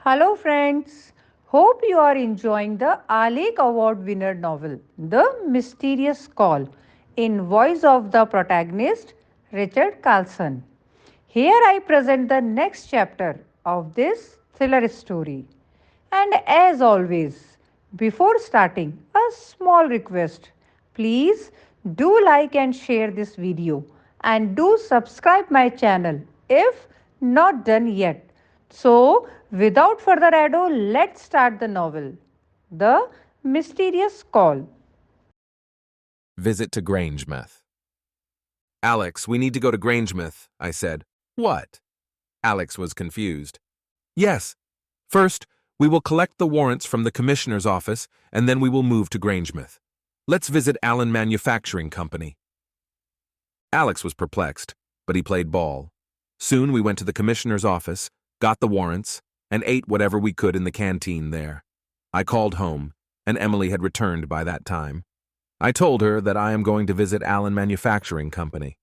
Hello, friends. Hope you are enjoying the Alec Award winner novel, The Mysterious Call, in voice of the protagonist, Richard Carlsen. Here I present the next chapter of this thriller story. And as always, before starting, a small request. Please do like and share this video and do subscribe my channel if not done yet. So, without further ado, let's start the novel. The Mysterious Call. Visit to Grangemouth. Alex, we need to go to Grangemouth, I said. What? Alex was confused. Yes. First, we will collect the warrants from the commissioner's office, and then we will move to Grangemouth. Let's visit Allen Manufacturing Company. Alex was perplexed, but he played ball. Soon we went to the commissioner's office, got the warrants, and ate whatever we could in the canteen there. I called home, and Emily had returned by that time. I told her that I am going to visit Allen Manufacturing Company.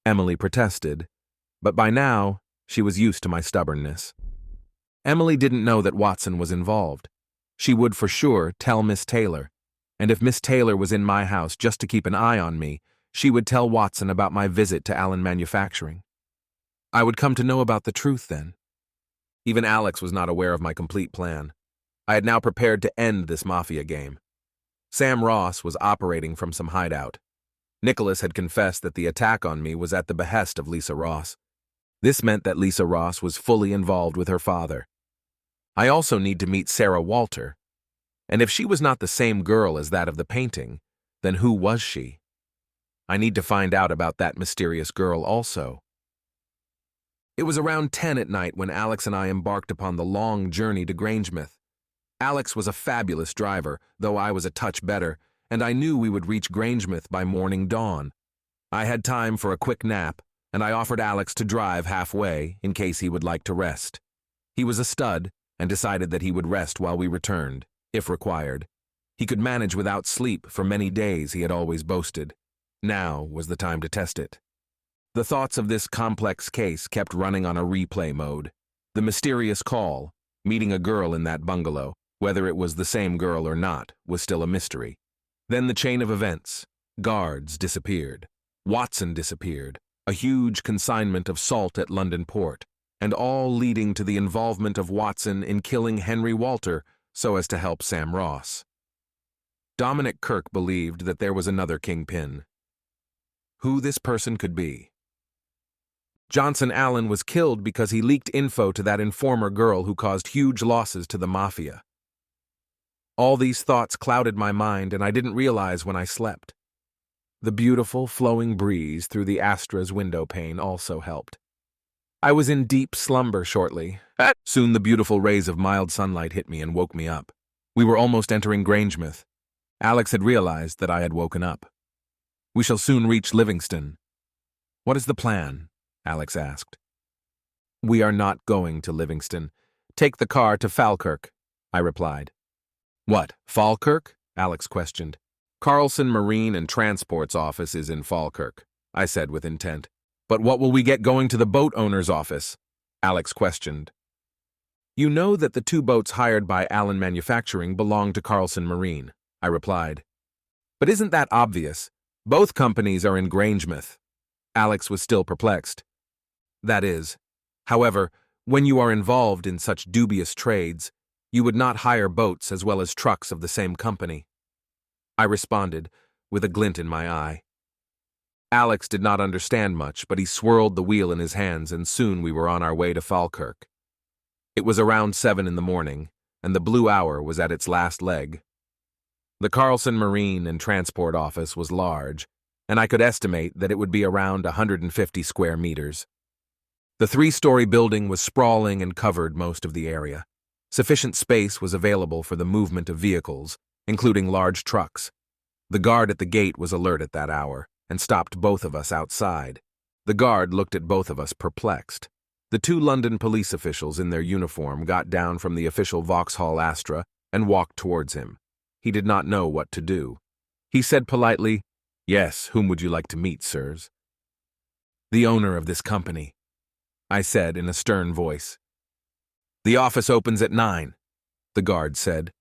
Emily protested, but by now she was used to my stubbornness. Emily didn't know that Watson was involved. She would for sure tell Miss Taylor, and if Miss Taylor was in my house just to keep an eye on me, she would tell Watson about my visit to Allen Manufacturing. I would come to know about the truth then. Even Alex was not aware of my complete plan. I had now prepared to end this mafia game. Sam Ross was operating from some hideout. Nicholas had confessed that the attack on me was at the behest of Lisa Ross. This meant that Lisa Ross was fully involved with her father. I also need to meet Sarah Walter. And if she was not the same girl as that of the painting, then who was she? I need to find out about that mysterious girl also. It was around 10 at night when Alex and I embarked upon the long journey to Grangemouth. Alex was a fabulous driver, though I was a touch better, and I knew we would reach Grangemouth by morning dawn. I had time for a quick nap, and I offered Alex to drive halfway in case he would like to rest. He was a stud and decided that he would rest while we returned, if required. He could manage without sleep for many days, he had always boasted. Now was the time to test it. The thoughts of this complex case kept running on a replay mode. The mysterious call, meeting a girl in that bungalow, whether it was the same girl or not, was still a mystery. Then the chain of events. Guards disappeared. Watson disappeared. A huge consignment of salt at London port, and all leading to the involvement of Watson in killing Henry Walter so as to help Sam Ross. Dominic Kirk believed that there was another kingpin. Who this person could be? Johnson Allen was killed because he leaked info to that informer girl who caused huge losses to the mafia. All these thoughts clouded my mind, and I didn't realize when I slept. The beautiful, flowing breeze through the Astra's window pane also helped. I was in deep slumber shortly. Soon the beautiful rays of mild sunlight hit me and woke me up. We were almost entering Grangemouth. Alex had realized that I had woken up. We shall soon reach Livingston. What is the plan? Alex asked. We are not going to Livingston. Take the car to Falkirk, I replied. What, Falkirk? Alex questioned. Carlsen Marine and Transport's office is in Falkirk, I said with intent. But what will we get going to the boat owner's office? Alex questioned. You know that the two boats hired by Allen Manufacturing belong to Carlsen Marine, I replied. But isn't that obvious? Both companies are in Grangemouth. Alex was still perplexed. That is. However, when you are involved in such dubious trades, you would not hire boats as well as trucks of the same company. I responded, with a glint in my eye. Alex did not understand much, but he swirled the wheel in his hands, and soon we were on our way to Falkirk. It was around 7 in the morning, and the blue hour was at its last leg. The Carlsen Marine and Transport office was large, and I could estimate that it would be around 150 square meters. The 3-story building was sprawling and covered most of the area. Sufficient space was available for the movement of vehicles, including large trucks. The guard at the gate was alert at that hour, and stopped both of us outside. The guard looked at both of us perplexed. The 2 London police officials in their uniform got down from the official Vauxhall Astra and walked towards him. He did not know what to do. He said politely, "Yes, whom would you like to meet, sirs?" "The owner of this company," I said in a stern voice. The office opens at 9, the guard said.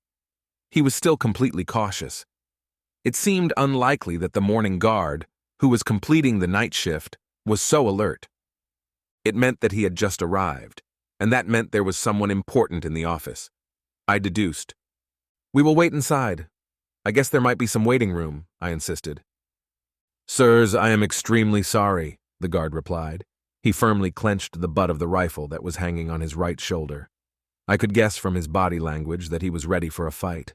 He was still completely cautious. It seemed unlikely that the morning guard, who was completing the night shift, was so alert. It meant that he had just arrived, and that meant there was someone important in the office. I deduced. "We will wait inside. I guess there might be some waiting room," I insisted. "Sirs, I am extremely sorry," the guard replied. He firmly clenched the butt of the rifle that was hanging on his right shoulder. I could guess from his body language that he was ready for a fight.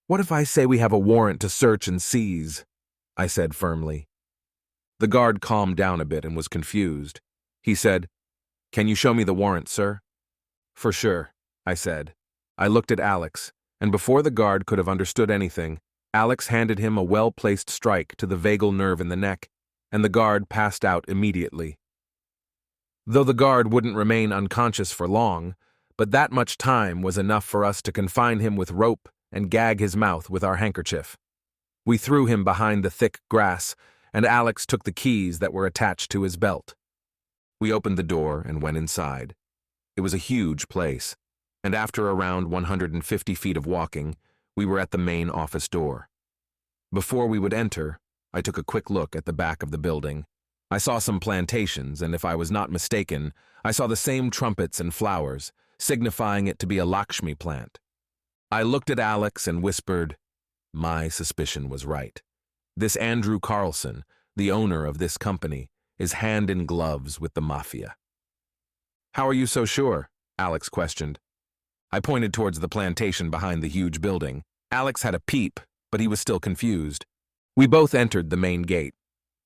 "What if I say we have a warrant to search and seize?" I said firmly. The guard calmed down a bit and was confused. He said, "Can you show me the warrant, sir?" "For sure," I said. I looked at Alex, and before the guard could have understood anything, Alex handed him a well-placed strike to the vagal nerve in the neck, and the guard passed out immediately. Though the guard wouldn't remain unconscious for long, but that much time was enough for us to confine him with rope and gag his mouth with our handkerchief. We threw him behind the thick grass, and Alex took the keys that were attached to his belt. We opened the door and went inside. It was a huge place, and after around 150 feet of walking, we were at the main office door. Before we would enter, I took a quick look at the back of the building. I saw some plantations, and if I was not mistaken, I saw the same trumpets and flowers, signifying it to be a Lakshmi plant. I looked at Alex and whispered, my suspicion was right. This Andrew Carlsen, the owner of this company, is hand in gloves with the mafia. "How are you so sure?" Alex questioned. I pointed towards the plantation behind the huge building. Alex had a peep, but he was still confused. We both entered the main gate.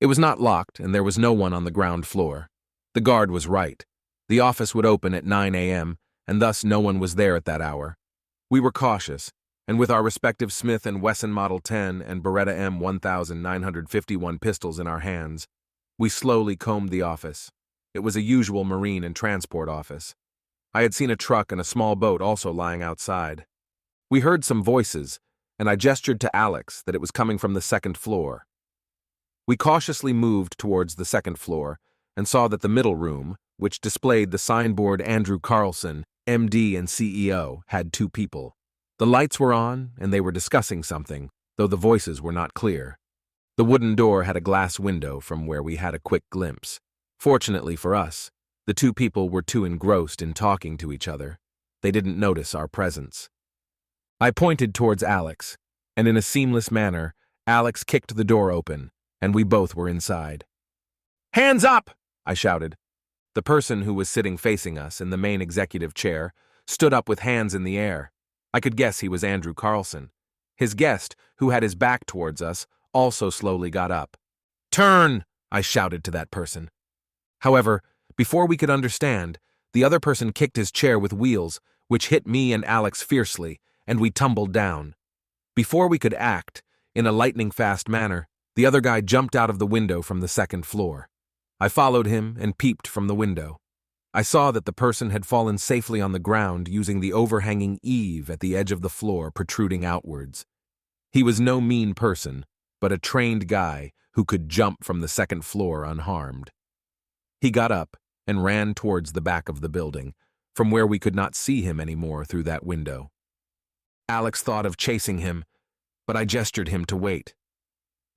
It was not locked, and there was no one on the ground floor. The guard was right. The office would open at 9 a.m., and thus no one was there at that hour. We were cautious, and with our respective Smith & Wesson Model 10 and Beretta M 1951 pistols in our hands, we slowly combed the office. It was a usual marine and transport office. I had seen a truck and a small boat also lying outside. We heard some voices, and I gestured to Alex that it was coming from the second floor. We cautiously moved towards the second floor and saw that the middle room, which displayed the signboard Andrew Carlsen, MD and CEO, had two people. The lights were on, and they were discussing something, though the voices were not clear. The wooden door had a glass window from where we had a quick glimpse. Fortunately for us, the two people were too engrossed in talking to each other. They didn't notice our presence. I pointed towards Alex, and in a seamless manner, Alex kicked the door open, and we both were inside. "Hands up!" I shouted. The person who was sitting facing us in the main executive chair stood up with hands in the air. I could guess he was Andrew Carlsen. His guest, who had his back towards us, also slowly got up. "Turn!" I shouted to that person. However, before we could understand, the other person kicked his chair with wheels, which hit me and Alex fiercely, and we tumbled down. Before we could act, in a lightning-fast manner, the other guy jumped out of the window from the second floor. I followed him and peeped from the window. I saw that the person had fallen safely on the ground using the overhanging eave at the edge of the floor protruding outwards. He was no mean person, but a trained guy who could jump from the second floor unharmed. He got up and ran towards the back of the building, from where we could not see him anymore through that window. Alex thought of chasing him, but I gestured him to wait.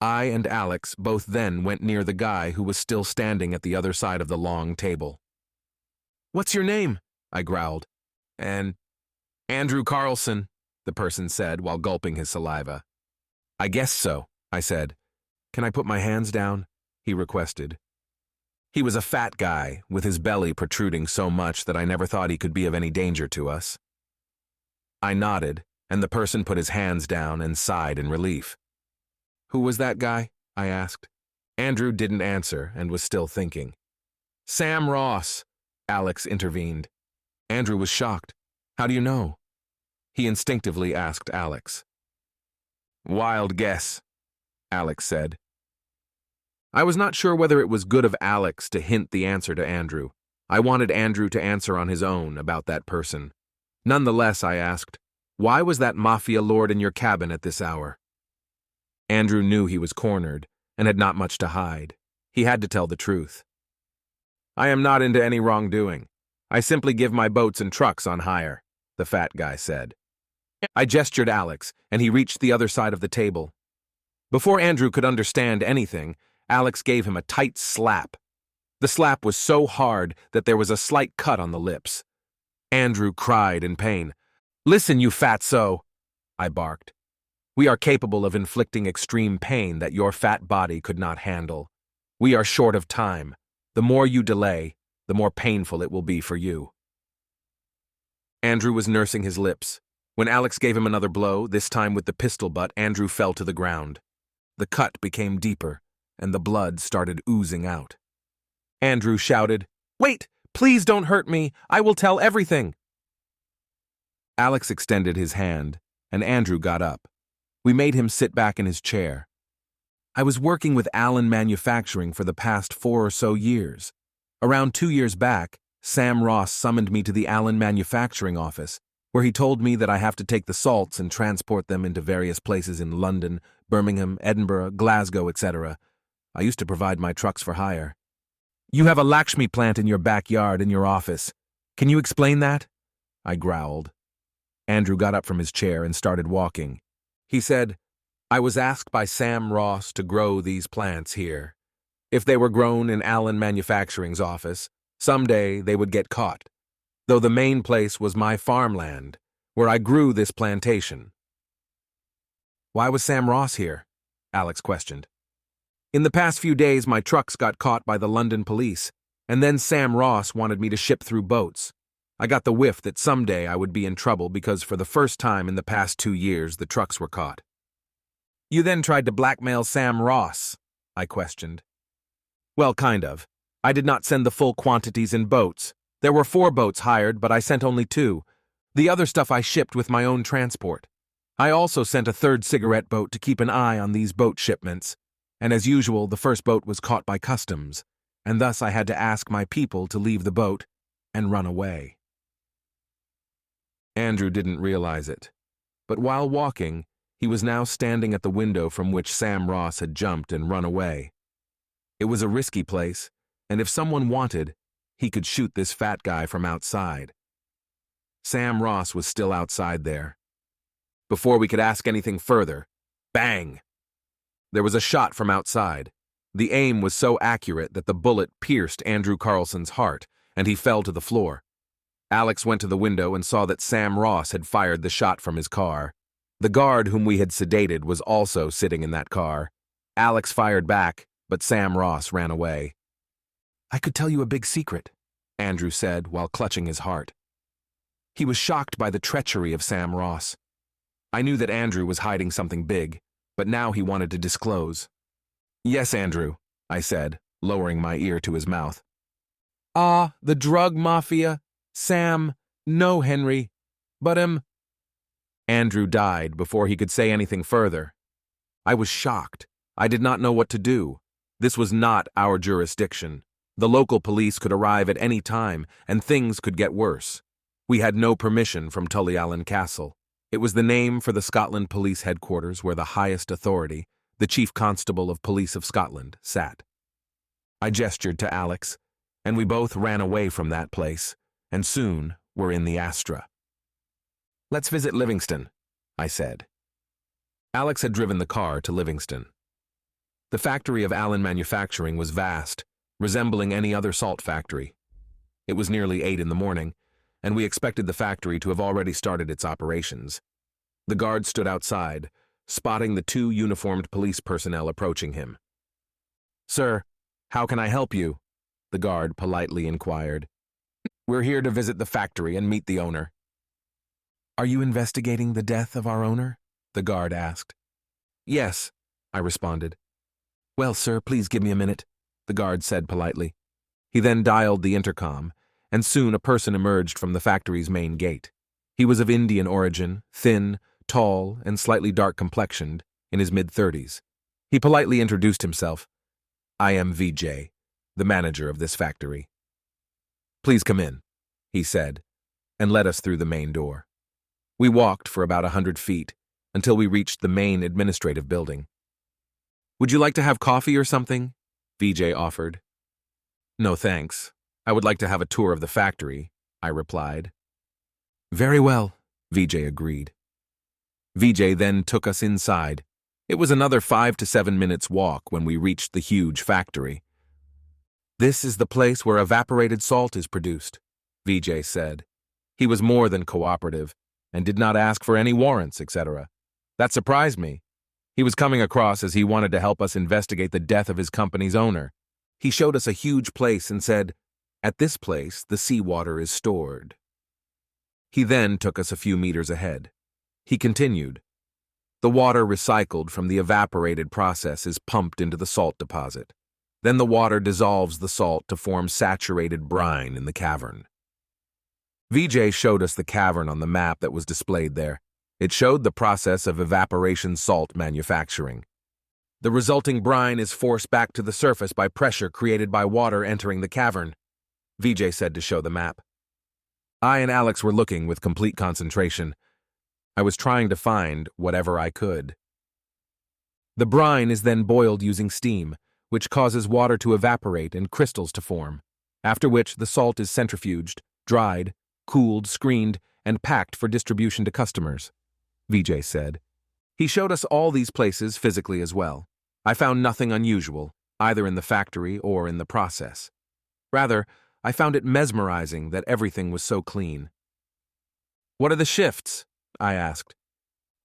I and Alex both then went near the guy who was still standing at the other side of the long table. "What's your name?" I growled. Andrew Carlsen," the person said while gulping his saliva. "I guess so," I said. "Can I put my hands down?" he requested. He was a fat guy, with his belly protruding so much that I never thought he could be of any danger to us. I nodded, and the person put his hands down and sighed in relief. "Who was that guy?" I asked. Andrew didn't answer and was still thinking. "Sam Ross," Alex intervened. Andrew was shocked. "How do you know?" He instinctively asked Alex. "Wild guess," Alex said. I was not sure whether it was good of Alex to hint the answer to Andrew. I wanted Andrew to answer on his own about that person. Nonetheless, I asked, "Why was that mafia lord in your cabin at this hour?" Andrew knew he was cornered and had not much to hide. He had to tell the truth. "I am not into any wrongdoing. I simply give my boats and trucks on hire, the fat guy said. I gestured Alex, and he reached the other side of the table. Before Andrew could understand anything, Alex gave him a tight slap. The slap was so hard that there was a slight cut on the lips. Andrew cried in pain. "Listen, you fatso," I barked. "We are capable of inflicting extreme pain that your fat body could not handle. We are short of time. The more you delay, the more painful it will be for you." Andrew was nursing his lips. When Alex gave him another blow, this time with the pistol butt, Andrew fell to the ground. The cut became deeper, and the blood started oozing out. Andrew shouted, "Wait! Please don't hurt me! I will tell everything!" Alex extended his hand, and Andrew got up. We made him sit back in his chair. I was working with Allen Manufacturing for the past 4 or so years. Around 2 years back, Sam Ross summoned me to the Allen Manufacturing office, where he told me that I have to take the salts and transport them into various places in London, Birmingham, Edinburgh, Glasgow, etc. I used to provide my trucks for hire. "You have a Lakshmi plant in your backyard in your office. Can you explain that?" I growled. Andrew got up from his chair and started walking. He said, "I was asked by Sam Ross to grow these plants here. If they were grown in Allen Manufacturing's office, someday they would get caught, though the main place was my farmland, where I grew this plantation." "Why was Sam Ross here?" Alex questioned. "In the past few days, my trucks got caught by the London police, and then Sam Ross wanted me to ship through boats. I got the whiff that someday I would be in trouble because for the first time in the past 2 years, the trucks were caught." "You then tried to blackmail Sam Ross?" I questioned. "Well, kind of. I did not send the full quantities in boats. There were 4 boats hired, but I sent only 2. The other stuff I shipped with my own transport. I also sent a 3rd cigarette boat to keep an eye on these boat shipments. And as usual, the first boat was caught by customs, and thus I had to ask my people to leave the boat and run away." Andrew didn't realize it, but while walking, he was now standing at the window from which Sam Ross had jumped and run away. It was a risky place, and if someone wanted, he could shoot this fat guy from outside. Sam Ross was still outside there. Before we could ask anything further, bang! There was a shot from outside. The aim was so accurate that the bullet pierced Andrew Carlsen's heart, and he fell to the floor. Alex went to the window and saw that Sam Ross had fired the shot from his car. The guard whom we had sedated was also sitting in that car. Alex fired back, but Sam Ross ran away. "I could tell you a big secret," Andrew said while clutching his heart. He was shocked by the treachery of Sam Ross. I knew that Andrew was hiding something big, but now he wanted to disclose. "Yes, Andrew," I said, lowering my ear to his mouth. "Ah, the drug mafia. Sam, no, Henry. But Andrew died before he could say anything further. I was shocked. I did not know what to do. This was not our jurisdiction. The local police could arrive at any time, and things could get worse. We had no permission from Tullyallen Castle. It was the name for the Scotland Police Headquarters where the highest authority, the Chief Constable of Police of Scotland, sat. I gestured to Alex, and we both ran away from that place, and soon were in the Astra. "Let's visit Livingston," I said. Alex had driven the car to Livingston. The factory of Allen Manufacturing was vast, resembling any other salt factory. It was nearly 8 in the morning, and we expected the factory to have already started its operations. The guard stood outside, spotting the 2 uniformed police personnel approaching him. "Sir, how can I help you?" the guard politely inquired. "We're here to visit the factory and meet the owner." "Are you investigating the death of our owner?" the guard asked. "Yes," I responded. "Well, sir, please give me a minute," the guard said politely. He then dialed the intercom, and soon a person emerged from the factory's main gate. He was of Indian origin, thin, tall, and slightly dark-complexioned, in his mid-30s. He politely introduced himself. "I am VJ, the manager of this factory." "Please come in," he said, and led us through the main door. We walked for about 100 feet until we reached the main administrative building. "Would you like to have coffee or something?" VJ offered. "No, thanks. I would like to have a tour of the factory. I replied. Very well, Vijay agreed. Vijay then took us inside. It was another 5 to 7 minutes walk when we reached the huge factory. This is the place where evaporated salt is produced, Vijay said. He was more than cooperative and did not ask for any warrants, etc. That surprised me. He was coming across as he wanted to help us investigate the death of his company's owner. He showed us a huge place and said, "At this place, the seawater is stored." He then took us a few meters ahead. He continued, "The water recycled from the evaporated process is pumped into the salt deposit. Then the water dissolves the salt to form saturated brine in the cavern." Vijay showed us the cavern on the map that was displayed there. It showed the process of evaporation salt manufacturing. The resulting brine is forced back to the surface by pressure created by water entering the cavern, Vijay said to show the map. I and Alex were looking with complete concentration. I was trying to find whatever I could. The brine is then boiled using steam, which causes water to evaporate and crystals to form, after which the salt is centrifuged, dried, cooled, screened, and packed for distribution to customers, Vijay said. He showed us all these places physically as well. I found nothing unusual, either in the factory or in the process. Rather, I found it mesmerizing that everything was so clean. What are the shifts? I asked.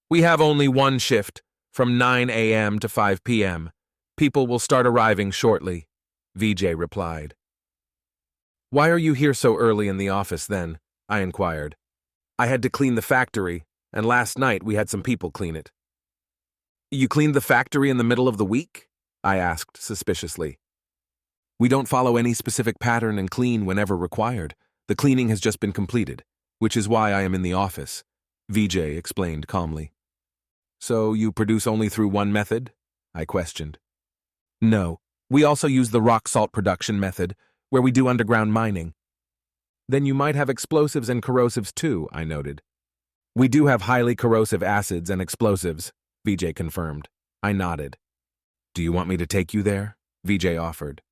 We have only one shift, from 9 a.m. to 5 p.m. People will start arriving shortly, Vijay replied. Why are you here so early in the office then? I inquired. I had to clean the factory, and last night we had some people clean it. You cleaned the factory in the middle of the week? I asked suspiciously. We don't follow any specific pattern and clean whenever required. The cleaning has just been completed, which is why I am in the office, Vijay explained calmly. So you produce only through one method? I questioned. No, we also use the rock salt production method, where we do underground mining. Then you might have explosives and corrosives too, I noted. We do have highly corrosive acids and explosives, Vijay confirmed. I nodded. Do you want me to take you there? Vijay offered.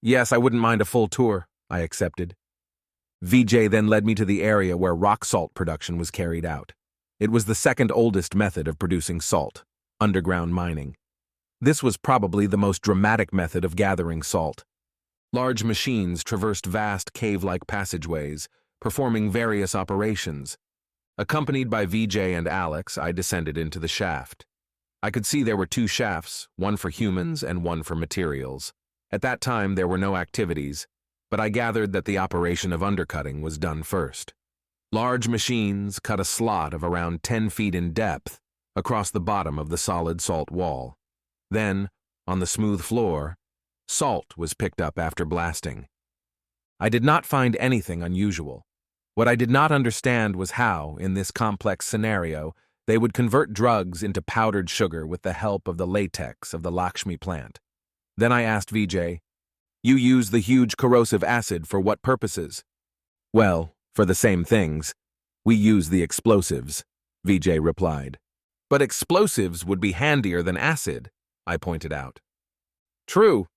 Yes, I wouldn't mind a full tour, I accepted. Vijay then led me to the area where rock salt production was carried out. It was the second oldest method of producing salt, underground mining. This was probably the most dramatic method of gathering salt. Large machines traversed vast cave-like passageways, performing various operations. Accompanied by Vijay and Alex, I descended into the shaft. I could see there were two shafts, one for humans and one for materials. At that time, there were no activities, but I gathered that the operation of undercutting was done first. Large machines cut a slot of around 10 feet in depth across the bottom of the solid salt wall. Then, on the smooth floor, salt was picked up after blasting. I did not find anything unusual. What I did not understand was how, in this complex scenario, they would convert drugs into powdered sugar with the help of the latex of the Lakshmi plant. Then I asked Vijay, "You use the huge corrosive acid for what purposes?" "Well, for the same things. We use the explosives," Vijay replied. "But explosives would be handier than acid," I pointed out. "True.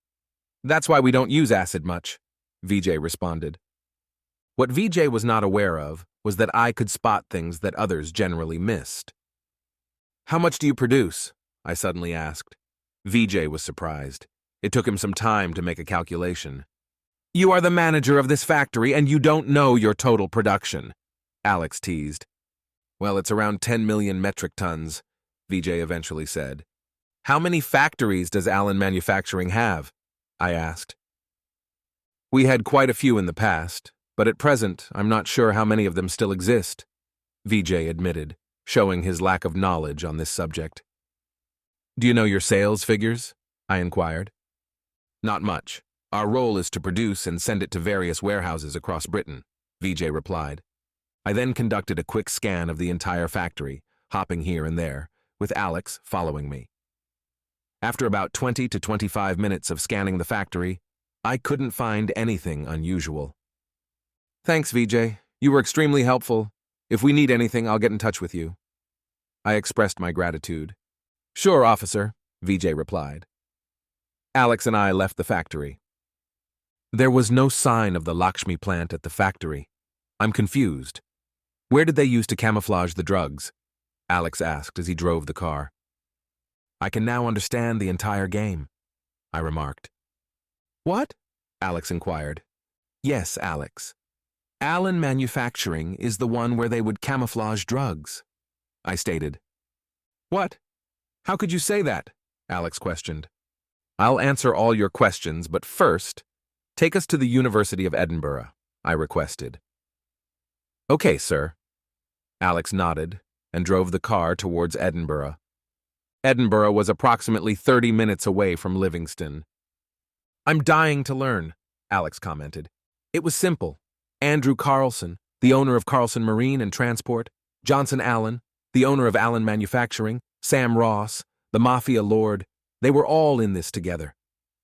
That's why we don't use acid much," Vijay responded. What Vijay was not aware of was that I could spot things that others generally missed. "How much do you produce?" I suddenly asked. Vijay was surprised. It took him some time to make a calculation. "You are the manager of this factory and you don't know your total production," Alex teased. "Well, it's around 10 million metric tons," Vijay eventually said. "How many factories does Allen Manufacturing have?" I asked. "We had quite a few in the past, but at present I'm not sure how many of them still exist," Vijay admitted, showing his lack of knowledge on this subject. "Do you know your sales figures?" I inquired. "Not much. Our role is to produce and send it to various warehouses across Britain," Vijay replied. I then conducted a quick scan of the entire factory, hopping here and there, with Alex following me. After about 20 to 25 minutes of scanning the factory, I couldn't find anything unusual. "Thanks, Vijay. You were extremely helpful. If we need anything, I'll get in touch with you." I expressed my gratitude. "Sure, officer," Vijay replied. Alex and I left the factory. There was no sign of the Lakshmi plant at the factory. I'm confused. Where did they use to camouflage the drugs? Alex asked as he drove the car. I can now understand the entire game, I remarked. What? Alex inquired. Yes, Alex. Allen Manufacturing is the one where they would camouflage drugs, I stated. What? How could you say that? Alex questioned. I'll answer all your questions, but first, take us to the University of Edinburgh, I requested. Okay, sir. Alex nodded and drove the car towards Edinburgh. Edinburgh was approximately 30 minutes away from Livingston. I'm dying to learn, Alex commented. It was simple. Andrew Carlsen, the owner of Carlsen Marine and Transport, Johnson Allen, the owner of Allen Manufacturing, Sam Ross, the Mafia Lord, they were all in this together.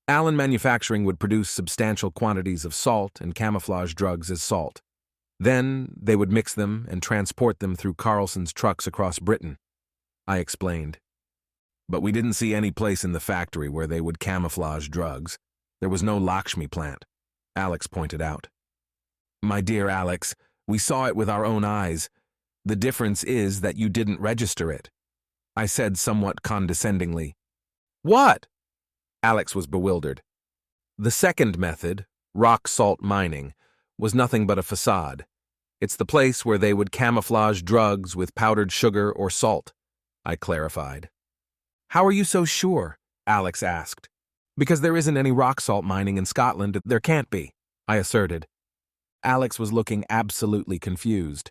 Allen Manufacturing would produce substantial quantities of salt and camouflage drugs as salt. Then they would mix them and transport them through Carlsen's trucks across Britain, I explained. But we didn't see any place in the factory where they would camouflage drugs. There was no Lakshmi plant, Alex pointed out. My dear Alex, we saw it with our own eyes. The difference is that you didn't register it, I said somewhat condescendingly. What? Alex was bewildered. The second method, rock salt mining, was nothing but a facade. It's the place where they would camouflage drugs with powdered sugar or salt, I clarified. How are you so sure? Alex asked. Because there isn't any rock salt mining in Scotland, there can't be, I asserted. Alex was looking absolutely confused.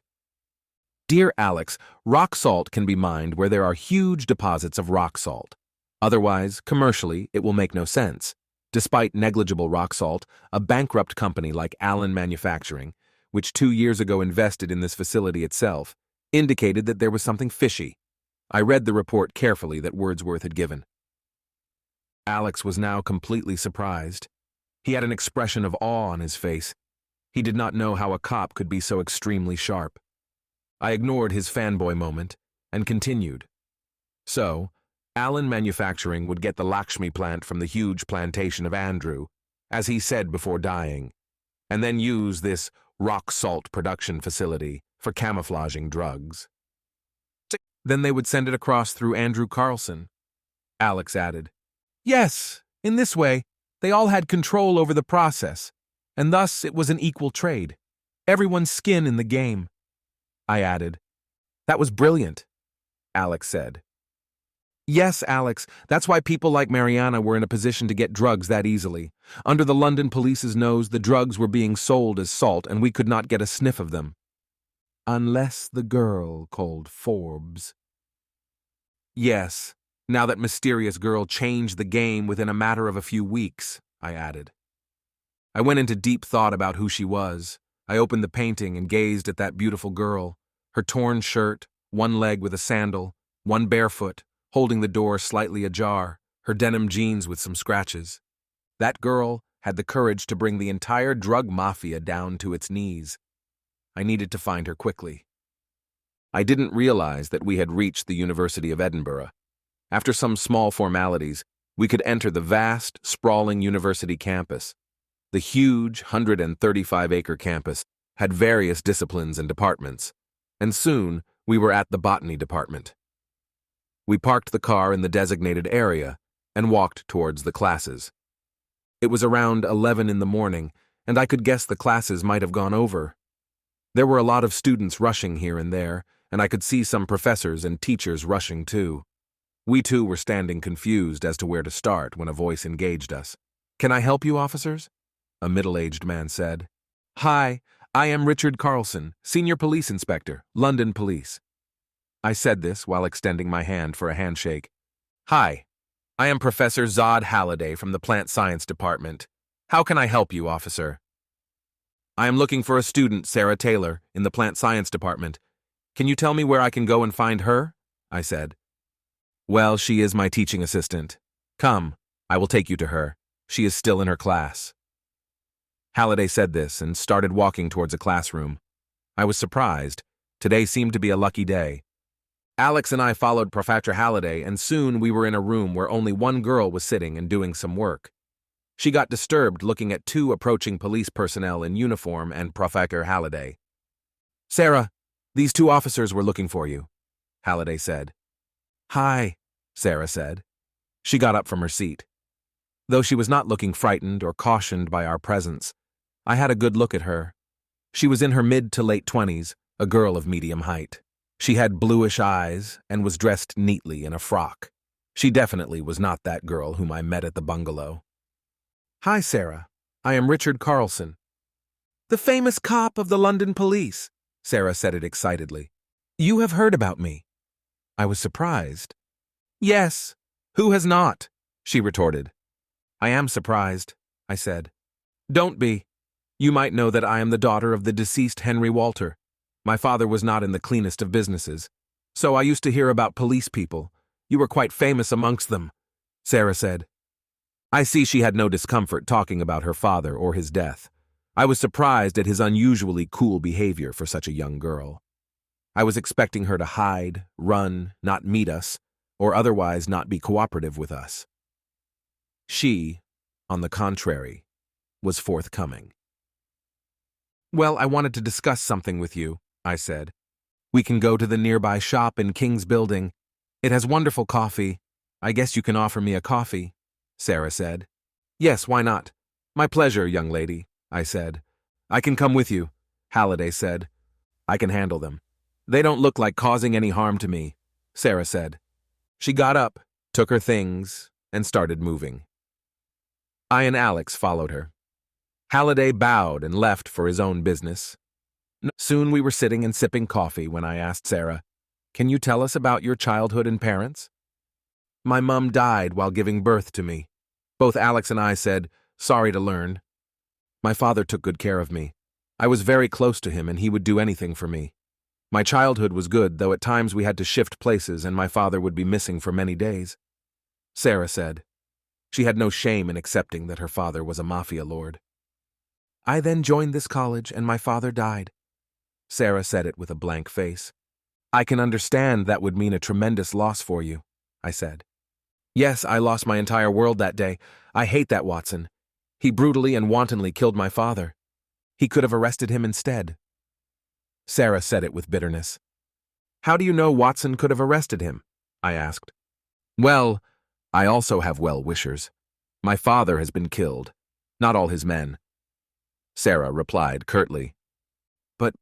Dear Alex, rock salt can be mined where there are huge deposits of rock salt. Otherwise, commercially, it will make no sense. Despite negligible rock salt, a bankrupt company like Allen Manufacturing, which 2 years ago invested in this facility itself, indicated that there was something fishy. I read the report carefully that Wordsworth had given. Alex was now completely surprised. He had an expression of awe on his face. He did not know how a cop could be so extremely sharp. I ignored his fanboy moment and continued. So, Allen Manufacturing would get the Lakshmi plant from the huge plantation of Andrew, as he said before dying, and then use this rock salt production facility for camouflaging drugs. Then they would send it across through Andrew Carlsen, Alex added. Yes, in this way, they all had control over the process, and thus it was an equal trade. Everyone's skin in the game, I added. That was brilliant, Alex said. Yes, Alex, that's why people like Mariana were in a position to get drugs that easily. Under the London police's nose, the drugs were being sold as salt, and we could not get a sniff of them. Unless the girl called Forbes. Yes, now that mysterious girl changed the game within a matter of a few weeks, I added. I went into deep thought about who she was. I opened the painting and gazed at that beautiful girl, her torn shirt, one leg with a sandal, one barefoot, holding the door slightly ajar, her denim jeans with some scratches. That girl had the courage to bring the entire drug mafia down to its knees. I needed to find her quickly. I didn't realize that we had reached the University of Edinburgh. After some small formalities, we could enter the vast, sprawling university campus. The huge 135-acre campus had various disciplines and departments, and soon we were at the botany department. We parked the car in the designated area and walked towards the classes. It was around 11 in the morning, and I could guess the classes might have gone over. There were a lot of students rushing here and there, and I could see some professors and teachers rushing too. We too were standing confused as to where to start when a voice engaged us. Can I help you, officers? A middle-aged man said. Hi, I am Richard Carlsen, Senior Police Inspector, London Police. I said this while extending my hand for a handshake. Hi, I am Professor Zod Halliday from the Plant Science Department. How can I help you, officer? I am looking for a student, Sarah Taylor, in the Plant Science Department. Can you tell me where I can go and find her? I said. Well, she is my teaching assistant. Come, I will take you to her. She is still in her class. Halliday said this and started walking towards a classroom. I was surprised. Today seemed to be a lucky day. Alex and I followed Professor Halliday, and soon we were in a room where only one girl was sitting and doing some work. She got disturbed looking at 2 approaching police personnel in uniform and Professor Halliday. Sarah, these two officers were looking for you, Halliday said. Hi, Sarah said. She got up from her seat. Though she was not looking frightened or cautioned by our presence, I had a good look at her. She was in her mid to late 20s, a girl of medium height. She had bluish eyes and was dressed neatly in a frock. She definitely was not that girl whom I met at the bungalow. Hi, Sarah. I am Richard Carlsen. The famous cop of the London police, Sarah said it excitedly. You have heard about me. I was surprised. Yes, who has not? She retorted. I am surprised, I said. Don't be. You might know that I am the daughter of the deceased Henry Walter. My father was not in the cleanest of businesses. So I used to hear about police people. You were quite famous amongst them, Sarah said. I see she had no discomfort talking about her father or his death. I was surprised at his unusually cool behavior for such a young girl. I was expecting her to hide, run, not meet us, or otherwise not be cooperative with us. She, on the contrary, was forthcoming. Well, I wanted to discuss something with you, I said. We can go to the nearby shop in King's Building. It has wonderful coffee. I guess you can offer me a coffee, Sarah said. Yes, why not? My pleasure, young lady, I said. I can come with you, Halliday said. I can handle them. They don't look like causing any harm to me, Sarah said. She got up, took her things, and started moving. I and Alex followed her. Halliday bowed and left for his own business. Soon we were sitting and sipping coffee when I asked Sarah, Can you tell us about your childhood and parents? My mum died while giving birth to me. Both Alex and I said, Sorry to learn. My father took good care of me. I was very close to him and he would do anything for me. My childhood was good, though at times we had to shift places and my father would be missing for many days. Sarah said. She had no shame in accepting that her father was a mafia lord. I then joined this college and my father died. Sarah said it with a blank face. I can understand that would mean a tremendous loss for you, I said. Yes, I lost my entire world that day. I hate that Watson. He brutally and wantonly killed my father. He could have arrested him instead. Sarah said it with bitterness. How do you know Watson could have arrested him? I asked. Well, I also have well-wishers. My father has been killed, not all his men. Sarah replied curtly. But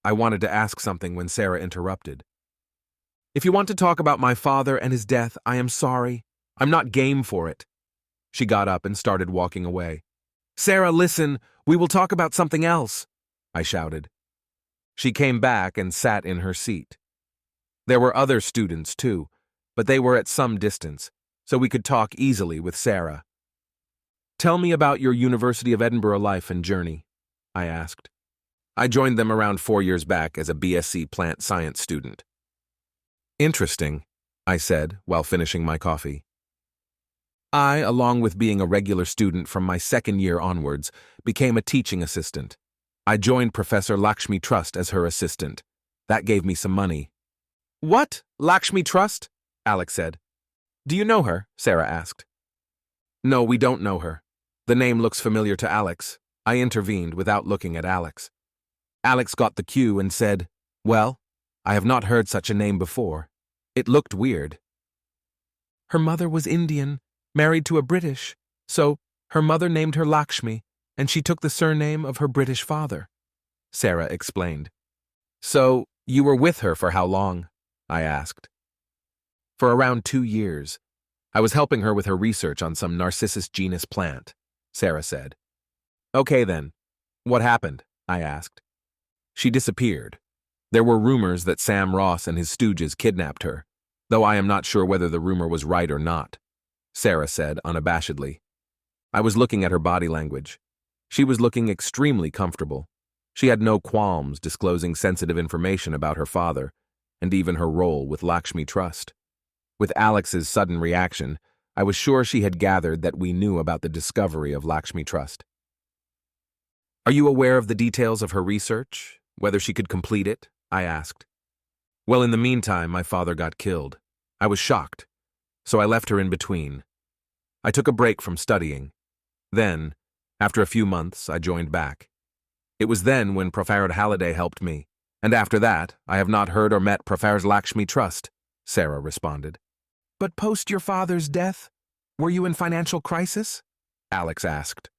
I wanted to ask something when Sarah interrupted. If you want to talk about my father and his death, I am sorry. I'm not game for it. She got up and started walking away. Sarah, listen, we will talk about something else, I shouted. She came back and sat in her seat. There were other students, too, but they were at some distance, so we could talk easily with Sarah. Tell me about your University of Edinburgh life and journey, I asked. I joined them around 4 years back as a BSc plant science student. Interesting, I said while finishing my coffee. I, along with being a regular student from my second year onwards, became a teaching assistant. I joined Professor Lakshmi Trust as her assistant. That gave me some money. What? Lakshmi Trust? Alex said. Do you know her? Sarah asked. No, we don't know her. The name looks familiar to Alex. I intervened without looking at Alex. Alex got the cue and said, Well, I have not heard such a name before. It looked weird. Her mother was Indian, married to a British, so her mother named her Lakshmi, and she took the surname of her British father, Sarah explained. So, you were with her for how long? I asked. For around 2 years. I was helping her with her research on some Narcissus genus plant, Sarah said. Okay then. What happened? I asked. She disappeared. There were rumors that Sam Ross and his stooges kidnapped her, though I am not sure whether the rumor was right or not, Sarah said unabashedly. I was looking at her body language. She was looking extremely comfortable. She had no qualms disclosing sensitive information about her father, and even her role with Lakshmi Trust. With Alex's sudden reaction, I was sure she had gathered that we knew about the discovery of Lakshmi Trust. Are you aware of the details of her research? Whether she could complete it? I asked. Well, in the meantime, my father got killed. I was shocked, so I left her in between. I took a break from studying. Then, after a few months, I joined back. It was then when Professor Halliday helped me. And after that, I have not heard or met Professor Lakshmi Trust, Sarah responded. But post your father's death, were you in financial crisis? Alex asked.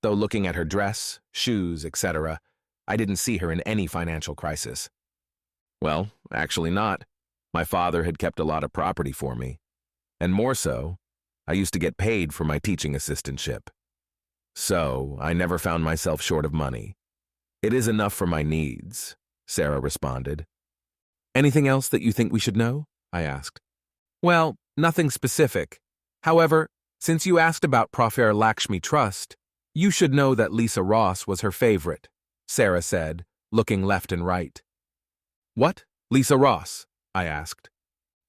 Though looking at her dress, shoes, etc., I didn't see her in any financial crisis. Well, actually not. My father had kept a lot of property for me. And more so, I used to get paid for my teaching assistantship. So, I never found myself short of money. It is enough for my needs, Sarah responded. Anything else that you think we should know? I asked. Well, nothing specific. However, since you asked about Professor Lakshmi Trust, you should know that Lisa Ross was her favorite, Sarah said, looking left and right. What? Lisa Ross? I asked.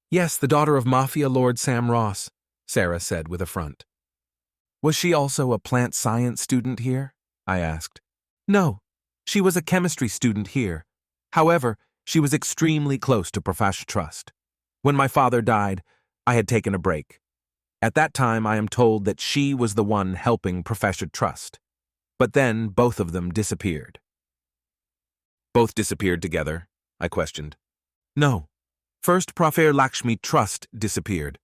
Yes, the daughter of Mafia Lord Sam Ross, Sarah said with a front. Was she also a plant science student here? I asked. No, she was a chemistry student here. However, she was extremely close to Professor Trust. When my father died, I had taken a break. At that time, I am told that she was the one helping Professor Trust. But then both of them disappeared. Both disappeared together? I questioned. No. First, Professor Lakshmi Trust disappeared.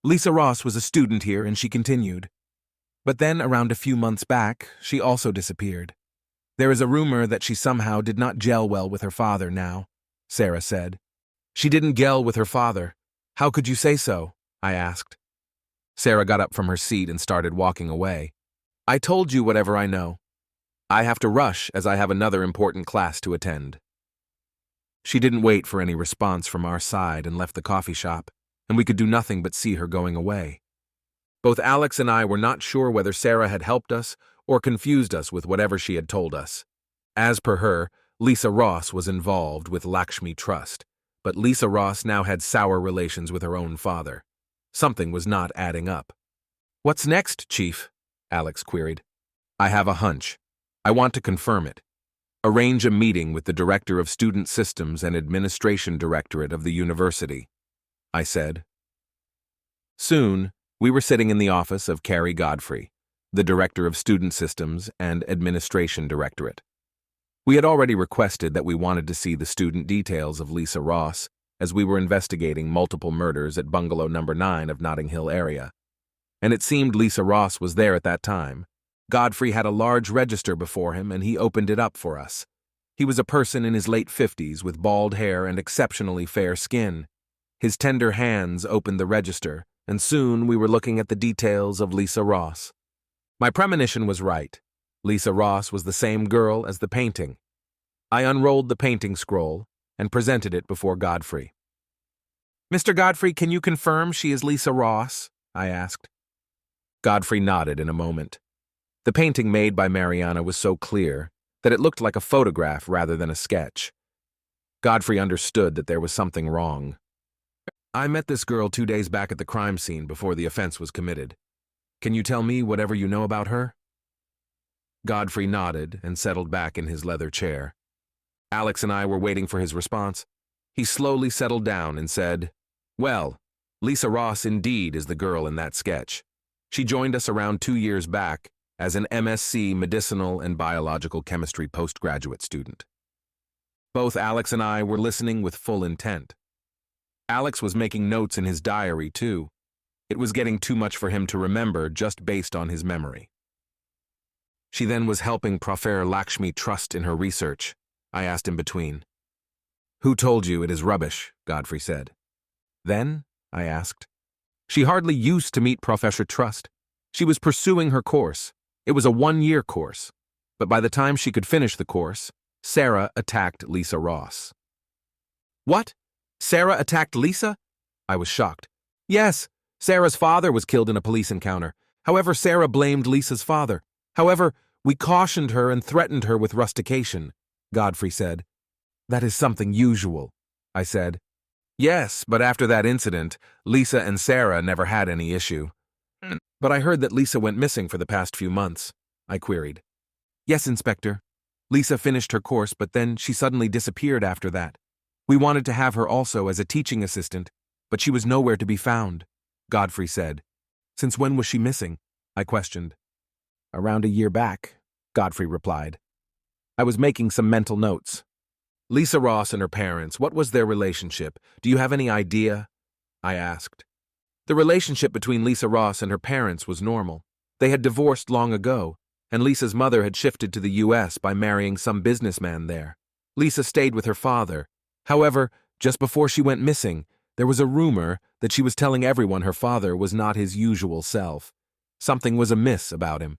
Lisa Ross was a student here and she continued. But then, around a few months back, she also disappeared. There is a rumor that she somehow did not gel well with her father now, Sarah said. She didn't gel with her father. How could you say so? I asked. Sarah got up from her seat and started walking away. I told you whatever I know. I have to rush as I have another important class to attend. She didn't wait for any response from our side and left the coffee shop, and we could do nothing but see her going away. Both Alex and I were not sure whether Sarah had helped us or confused us with whatever she had told us. As per her, Lisa Ross was involved with Lakshmi Trust, but Lisa Ross now had sour relations with her own father. Something was not adding up. What's next, Chief? Alex queried. I have a hunch. I want to confirm it. Arrange a meeting with the Director of Student Systems and Administration Directorate of the university, I said. Soon, we were sitting in the office of Carrie Godfrey, the Director of Student Systems and Administration Directorate. We had already requested that we wanted to see the student details of Lisa Ross, as we were investigating multiple murders at Bungalow No. 9 of Notting Hill area. And it seemed Lisa Ross was there at that time. Godfrey had a large register before him and he opened it up for us. He was a person in his late 50s with bald hair and exceptionally fair skin. His tender hands opened the register, and soon we were looking at the details of Lisa Ross. My premonition was right. Lisa Ross was the same girl as the painting. I unrolled the painting scroll and presented it before Godfrey. Mr. Godfrey, can you confirm she is Lisa Ross? I asked. Godfrey nodded in a moment. The painting made by Mariana was so clear that it looked like a photograph rather than a sketch. Godfrey understood that there was something wrong. I met this girl 2 days back at the crime scene before the offense was committed. Can you tell me whatever you know about her? Godfrey nodded and settled back in his leather chair. Alex and I were waiting for his response. He slowly settled down and said, Well, Lisa Ross indeed is the girl in that sketch. She joined us around 2 years back as an MSc Medicinal and Biological Chemistry postgraduate student. Both Alex and I were listening with full intent. Alex was making notes in his diary, too. It was getting too much for him to remember just based on his memory. She then was helping Professor Lakshmi Trust in her research, I asked in between. Who told you it is rubbish? Godfrey said. Then? I asked. She hardly used to meet Professor Trust. She was pursuing her course. It was a 1-year course. But by the time she could finish the course, Sarah attacked Lisa Ross. What? Sarah attacked Lisa? I was shocked. Yes, Sarah's father was killed in a police encounter. However, Sarah blamed Lisa's father. However, we cautioned her and threatened her with rustication, Godfrey said. That is something usual, I said. Yes, but after that incident, Lisa and Sarah never had any issue. But I heard that Lisa went missing for the past few months, I queried. Yes, Inspector. Lisa finished her course, but then she suddenly disappeared after that. We wanted to have her also as a teaching assistant, but she was nowhere to be found, Godfrey said. Since when was she missing? I questioned. Around a year back, Godfrey replied. I was making some mental notes. Lisa Ross and her parents, what was their relationship? Do you have any idea? I asked. The relationship between Lisa Ross and her parents was normal. They had divorced long ago, and Lisa's mother had shifted to the U.S. by marrying some businessman there. Lisa stayed with her father. However, just before she went missing, there was a rumor that she was telling everyone her father was not his usual self. Something was amiss about him.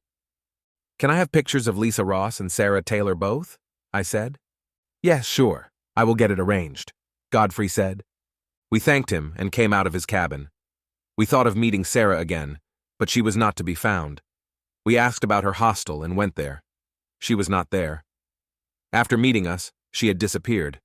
Can I have pictures of Lisa Ross and Sarah Taylor both? I said. Yes, sure. I will get it arranged, Godfrey said. We thanked him and came out of his cabin. We thought of meeting Sarah again, but she was not to be found. We asked about her hostel and went there. She was not there. After meeting us, she had disappeared.